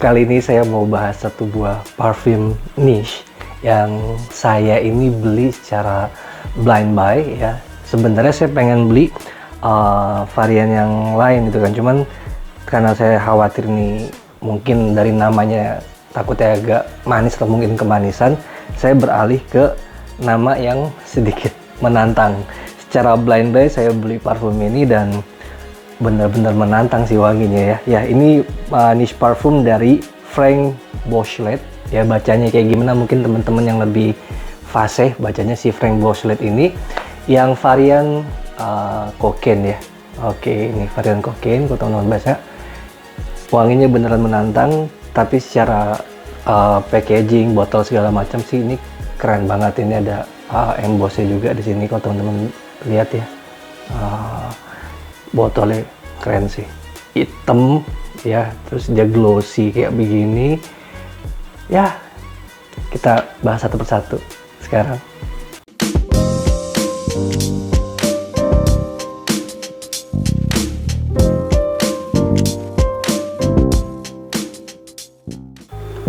Kali ini saya mau bahas satu buah parfum niche yang saya ini beli secara blind buy ya. Sebenarnya saya pengen beli varian yang lain gitu kan, cuman karena saya khawatir nih mungkin dari namanya takutnya agak manis atau mungkin kemanisan, saya beralih ke nama yang sedikit menantang. Secara blind buy saya beli parfum ini dan benar-benar menantang sih wanginya ya. Ya ini niche parfum dari Frank Boschlet ya, bacanya kayak gimana mungkin teman-teman yang lebih fasih bacanya si Frank Boschlet ini yang varian cocaine ya. Oke, ini varian cocaine, kalau teman-teman baca wanginya beneran menantang, tapi secara packaging, botol segala macam sih ini keren banget. Ini ada embossnya juga di sini kalau teman-teman lihat ya. Botolnya keren sih, hitam ya, terus dia glossy kayak begini ya. Kita bahas satu persatu sekarang.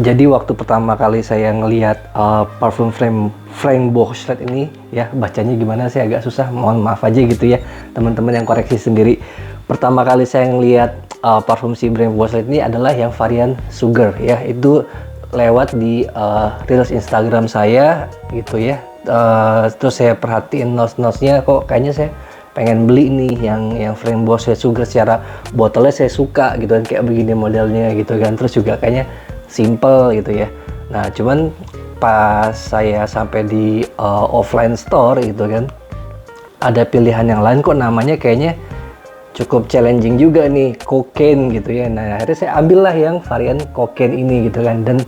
Jadi waktu pertama kali saya ngelihat parfum Frank Boschlet ini ya, bacanya gimana sih agak susah, mohon maaf aja gitu ya teman-teman yang koreksi sendiri. Pertama kali saya ngelihat parfum si Frank Boschlet ini adalah yang varian Sugar ya, itu lewat di reels Instagram saya gitu ya. Terus saya perhatiin notes-notesnya, kok kayaknya saya pengen beli nih yang Frank Boschlet Sugar. Secara botolnya saya suka gitu kan, kayak begini modelnya gitu kan, terus juga kayaknya simple gitu ya. Nah cuman pas saya sampai di offline store gitu kan, ada pilihan yang lain, kok namanya kayaknya cukup challenging juga nih, cocaine gitu ya. Nah akhirnya saya ambillah yang varian cocaine ini gitu kan, dan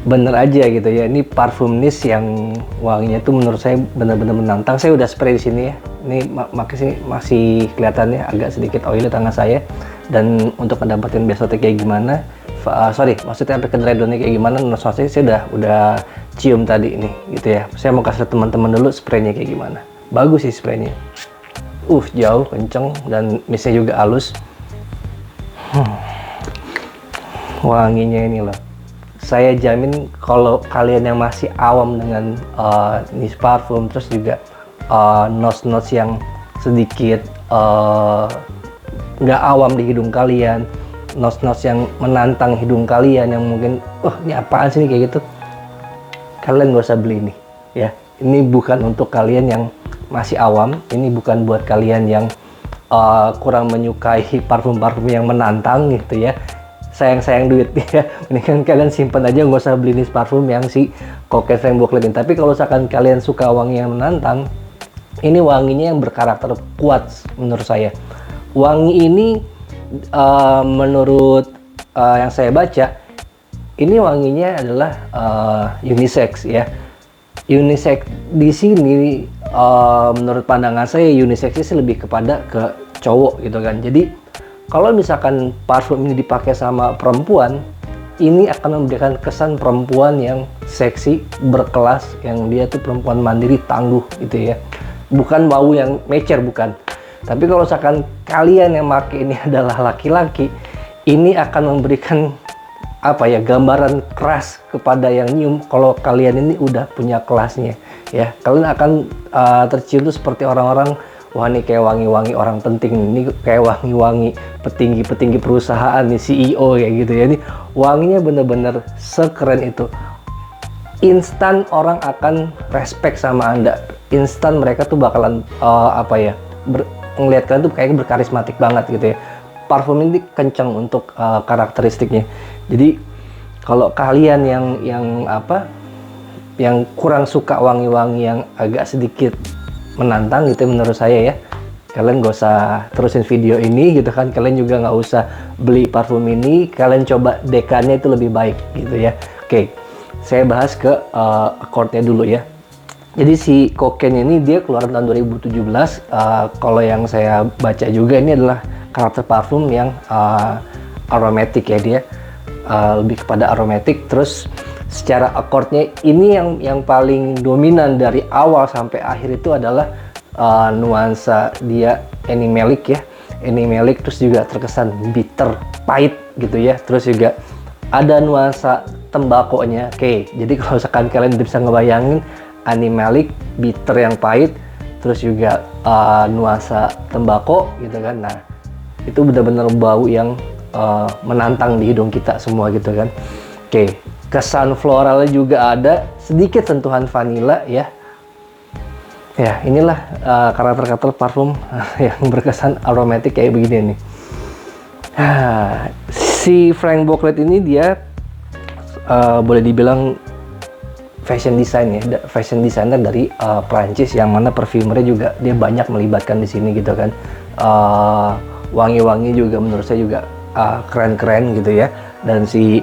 bener aja gitu ya, ini parfum niche yang wanginya tuh menurut saya bener-bener menantang. Saya udah spray di sini ya, ini makanya masih kelihatannya agak sedikit oily tangan saya, dan untuk mendapatkan besotnya kayak gimana, maksudnya sampai ke dredonnya kayak gimana, maksudnya saya udah cium tadi ini gitu ya. Saya mau kasih teman-teman dulu spraynya kayak gimana. Bagus sih spraynya, jauh, kenceng, dan mistnya juga halus. Wanginya ini loh, saya jamin kalau kalian yang masih awam dengan niche parfum, terus juga notes yang sedikit nggak awam di hidung kalian, notes yang menantang hidung kalian, yang mungkin ini apaan sih kayak gitu, kalian gak usah beli ini ya. Ini bukan untuk kalian yang masih awam, ini bukan buat kalian yang kurang menyukai parfum-parfum yang menantang gitu ya, sayang duit ya. Mendingan kalian simpan aja, nggak usah beli nih parfum yang si Cocaine Frank Boschlet ini. Tapi kalau misalkan kalian suka wangi yang menantang, ini wanginya yang berkarakter kuat menurut saya. Wangi ini menurut yang saya baca, ini wanginya adalah unisex ya. Unisex di sini menurut pandangan saya, unisex sih lebih kepada ke cowok gitu kan. Jadi kalau misalkan parfum ini dipakai sama perempuan, ini akan memberikan kesan perempuan yang seksi, berkelas, yang dia tuh perempuan mandiri, tangguh gitu ya. Bukan bau yang mecer, bukan. Tapi kalau misalkan kalian yang pakai ini adalah laki-laki, ini akan memberikan gambaran keras kepada yang nyium kalau kalian ini udah punya kelasnya ya. Kalian akan tercium tuh seperti orang-orang, wah ini kayak wangi-wangi orang penting, ini kayak wangi-wangi petinggi-petinggi perusahaan nih, CEO kayak gitu ya. Ini wanginya bener-bener sekeren itu. Instan orang akan respect sama Anda. Instan mereka tuh bakalan ngelihat kalian tuh kayaknya berkarismatik banget gitu ya. Parfum ini kencang untuk karakteristiknya. Jadi kalau kalian yang kurang suka wangi-wangi yang agak sedikit menantang gitu menurut saya ya, kalian gak usah terusin video ini gitu kan. Kalian juga nggak usah beli parfum ini, kalian coba dekannya itu lebih baik gitu ya. Oke, saya bahas ke accord-nya dulu ya. Jadi si Cocaine ini dia keluaran tahun 2017. Kalau yang saya baca juga ini adalah karakter parfum yang aromatic ya, dia lebih kepada aromatic. Terus secara accord-nya ini yang paling dominan dari awal sampai akhir itu adalah nuansa dia animalic ya, animalic, terus juga terkesan bitter, pahit gitu ya. Terus juga ada nuansa tembakonya. Oke, jadi kalau misalkan kalian bisa ngebayangin animalic, bitter yang pahit, terus juga nuansa tembakau gitu kan. Nah, itu benar-benar bau yang menantang di hidung kita semua gitu kan. Oke, kesan floralnya juga ada, sedikit sentuhan vanilla ya. Ya, inilah karakter-karakter parfum yang berkesan aromatik kayak begini nih. Si Frank Boclet ini dia boleh dibilang fashion design ya, fashion designer dari Prancis, yang mana parfumernya juga dia banyak melibatkan di sini gitu kan. Wangi-wangi juga menurut saya juga keren-keren gitu ya. Dan si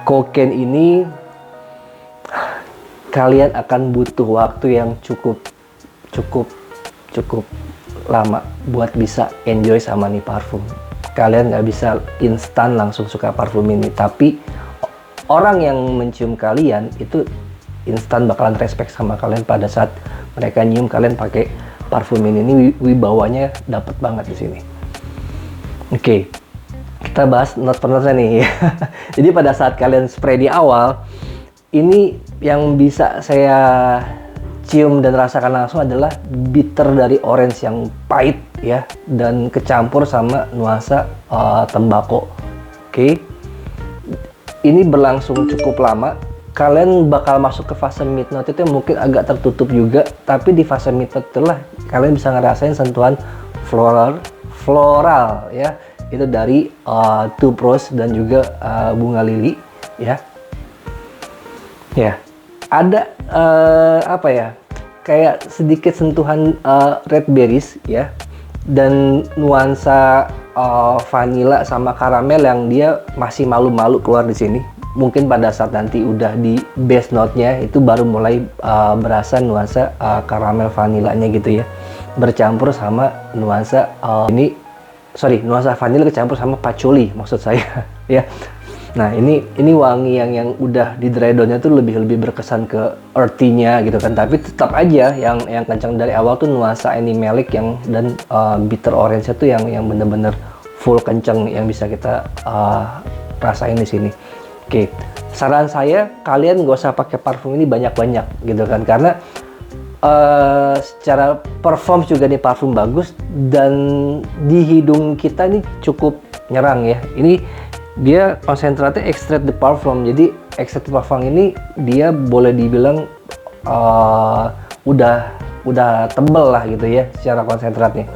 Cocaine ini kalian akan butuh waktu yang cukup lama buat bisa enjoy sama nih parfum. Kalian nggak bisa instan langsung suka parfum ini, tapi orang yang mencium kalian itu instan bakalan respect sama kalian pada saat mereka nyium kalian pakai parfum ini. Ini wibawanya dapat banget di sini. Oke, kita bahas not per notnya nih. Jadi pada saat kalian spray di awal, ini yang bisa saya cium dan rasakan langsung adalah bitter dari orange yang pahit ya, dan kecampur sama nuansa tembakau. Oke, ini berlangsung cukup lama. Kalian bakal masuk ke fase midnight itu mungkin agak tertutup juga, tapi di fase midnight itulah kalian bisa ngerasain sentuhan floral ya, itu dari tuberose dan juga bunga lili ya. Ya, ada apa ya, kayak sedikit sentuhan red berries ya, dan nuansa vanilla sama karamel yang dia masih malu-malu keluar di sini. Mungkin pada saat nanti udah di base note-nya itu baru mulai berasa nuansa karamel vanilanya gitu ya, bercampur sama nuansa nuansa vanila kecampur sama patchouli maksud saya ya. Nah, ini wangi yang udah di dry down-nya tuh lebih berkesan ke earthy-nya gitu kan, tapi tetap aja yang kencang dari awal tuh nuansa animalic yang dan bitter orange-nya tuh yang bener-bener full kencang yang bisa kita rasain di sini. Oke, saran saya kalian gak usah pakai parfum ini banyak-banyak gitu kan, karena secara perform juga nih parfum bagus, dan di hidung kita ini cukup nyerang ya. Ini dia konsentratnya extrait de parfum, jadi extrait de parfum ini dia boleh dibilang udah tebel lah gitu ya secara konsentratnya.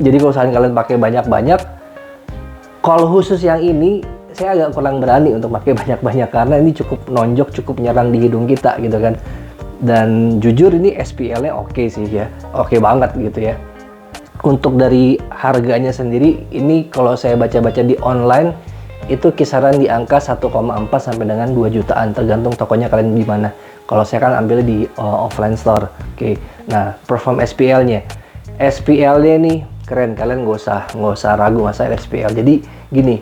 Jadi kalau misalnya kalian pakai banyak-banyak, kalau khusus yang ini saya agak kurang berani untuk pakai banyak-banyak karena ini cukup nonjok, cukup nyerang di hidung kita gitu kan. Dan jujur ini SPL-nya oke sih ya, oke banget gitu ya. Untuk dari harganya sendiri, ini kalau saya baca-baca di online itu kisaran di angka 1,4 sampai dengan 2 jutaan tergantung tokonya kalian di mana. Kalau saya kan ambil di offline store. Oke. Nah, perform SPL-nya nih keren, kalian nggak usah ragu masalah SPL. Jadi gini,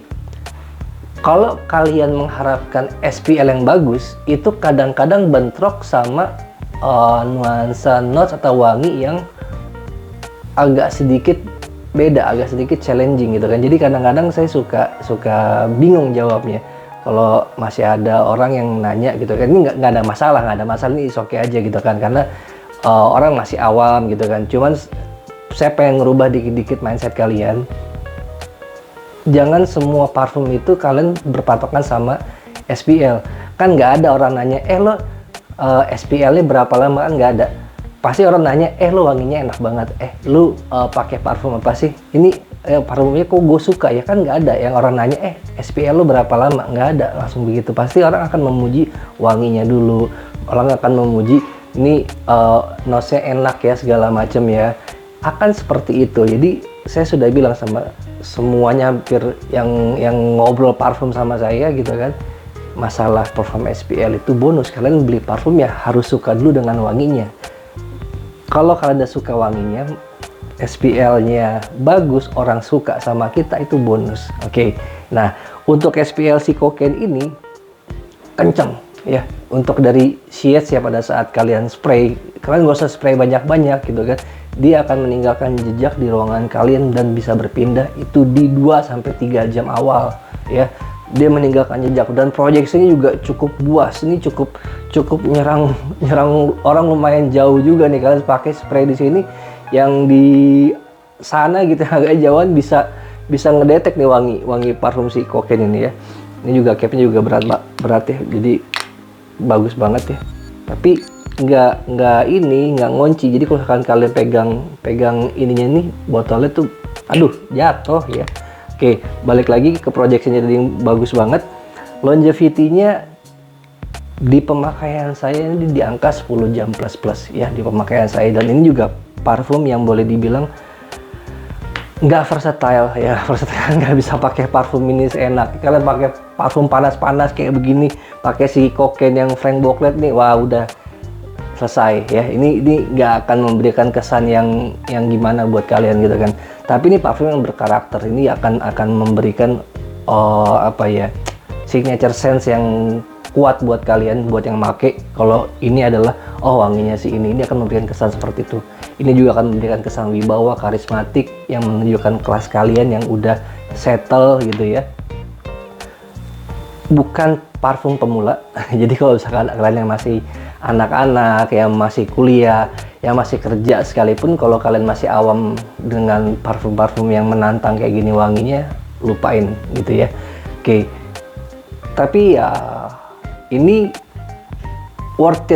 kalau kalian mengharapkan SPL yang bagus, itu kadang-kadang bentrok sama nuansa notes atau wangi yang agak sedikit beda, agak sedikit challenging gitu kan. Jadi kadang-kadang saya suka bingung jawabnya. Kalau masih ada orang yang nanya gitu kan, ini nggak ada masalah, ini oke aja gitu kan, karena orang masih awam gitu kan. Cuman saya pengen ngerubah dikit-dikit mindset kalian. Jangan semua parfum itu kalian berpatokan sama SPL. Kan nggak ada orang nanya, lo SPL-nya berapa lama, kan nggak ada. Pasti orang nanya, lo wanginya enak banget, lu pakai parfum apa sih? Ini parfumnya kok gue suka ya, kan nggak ada yang orang nanya, SPL lu berapa lama? Nggak ada langsung begitu. Pasti orang akan memuji wanginya dulu, orang akan memuji ini notes-nya enak ya segala macam ya, akan seperti itu. Jadi saya sudah bilang sama semuanya hampir yang ngobrol parfum sama saya gitu kan, masalah parfum SPL itu bonus. Kalian beli parfum ya harus suka dulu dengan wanginya. Kalau kalian udah suka wanginya, SPL-nya bagus, orang suka sama kita, itu bonus. Oke. Nah, untuk SPL si Cocaine ini kenceng ya. Untuk dari shades ya, pada saat kalian spray, kalian gak usah spray banyak-banyak gitu kan. Dia akan meninggalkan jejak di ruangan kalian dan bisa berpindah itu di 2-3 jam awal ya. dia meninggalkan jejak, dan proyeksinya juga cukup buas. Ini cukup nyerang orang lumayan jauh juga nih. Kalian pakai spray di sini, yang di sana gitu agak jauhan bisa ngedetek nih wangi parfum si Cocaine ini ya. Ini juga capnya juga berat ya, jadi bagus banget ya. Tapi nggak ngunci. Jadi kalau kalian pegang ininya nih, botolnya tuh aduh jatuh ya. Oke, balik lagi ke projection-nya tadi yang bagus banget. Longevity-nya di pemakaian saya ini di angka 10 jam plus ya di pemakaian saya. Dan ini juga parfum yang boleh dibilang nggak versatile ya. Versatile, nggak bisa pakai parfum ini seenak. Kalian pakai parfum panas-panas kayak begini, pakai si Cocaine yang Frank Booklet nih, wah udah selesai ya. Ini nggak akan memberikan kesan yang gimana buat kalian gitu kan. Tapi ini parfum yang berkarakter. Ini akan memberikan signature sense yang kuat buat kalian, buat yang make. Kalau ini adalah wanginya si ini akan memberikan kesan seperti itu. Ini juga akan memberikan kesan wibawa, karismatik, yang menunjukkan kelas kalian yang udah settle gitu ya. Bukan parfum pemula. Jadi kalau misalkan kalian yang masih anak-anak, yang masih kuliah, yang masih kerja sekalipun, kalau kalian masih awam dengan parfum-parfum yang menantang kayak gini wanginya, lupain gitu ya. Oke. Tapi ya ini worth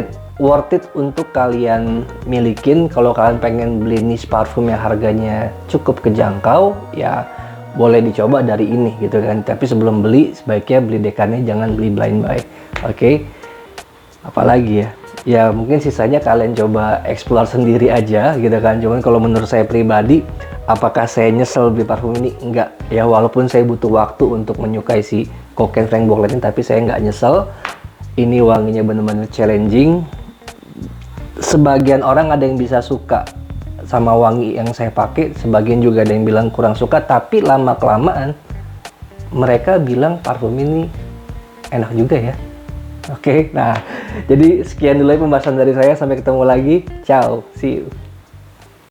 it untuk kalian milikin. Kalau kalian pengen beli niche parfum yang harganya cukup kejangkau, ya boleh dicoba dari ini gitu kan. Tapi sebelum beli, sebaiknya beli dekannya, jangan beli blind buy. Oke. Apalagi ya mungkin sisanya kalian coba explore sendiri aja gitu kan. Cuman kalau menurut saya pribadi, apakah saya nyesel beli parfum ini? Enggak ya, walaupun saya butuh waktu untuk menyukai si Cocaine Frank Booklet ini, tapi saya nggak nyesel. Ini wanginya bener-bener challenging. Sebagian orang ada yang bisa suka sama wangi yang saya pakai, sebagian juga ada yang bilang kurang suka, tapi lama-kelamaan mereka bilang parfum ini enak juga ya. Oke, nah jadi sekian dulu pembahasan dari saya. Sampai ketemu lagi. Ciao, see you.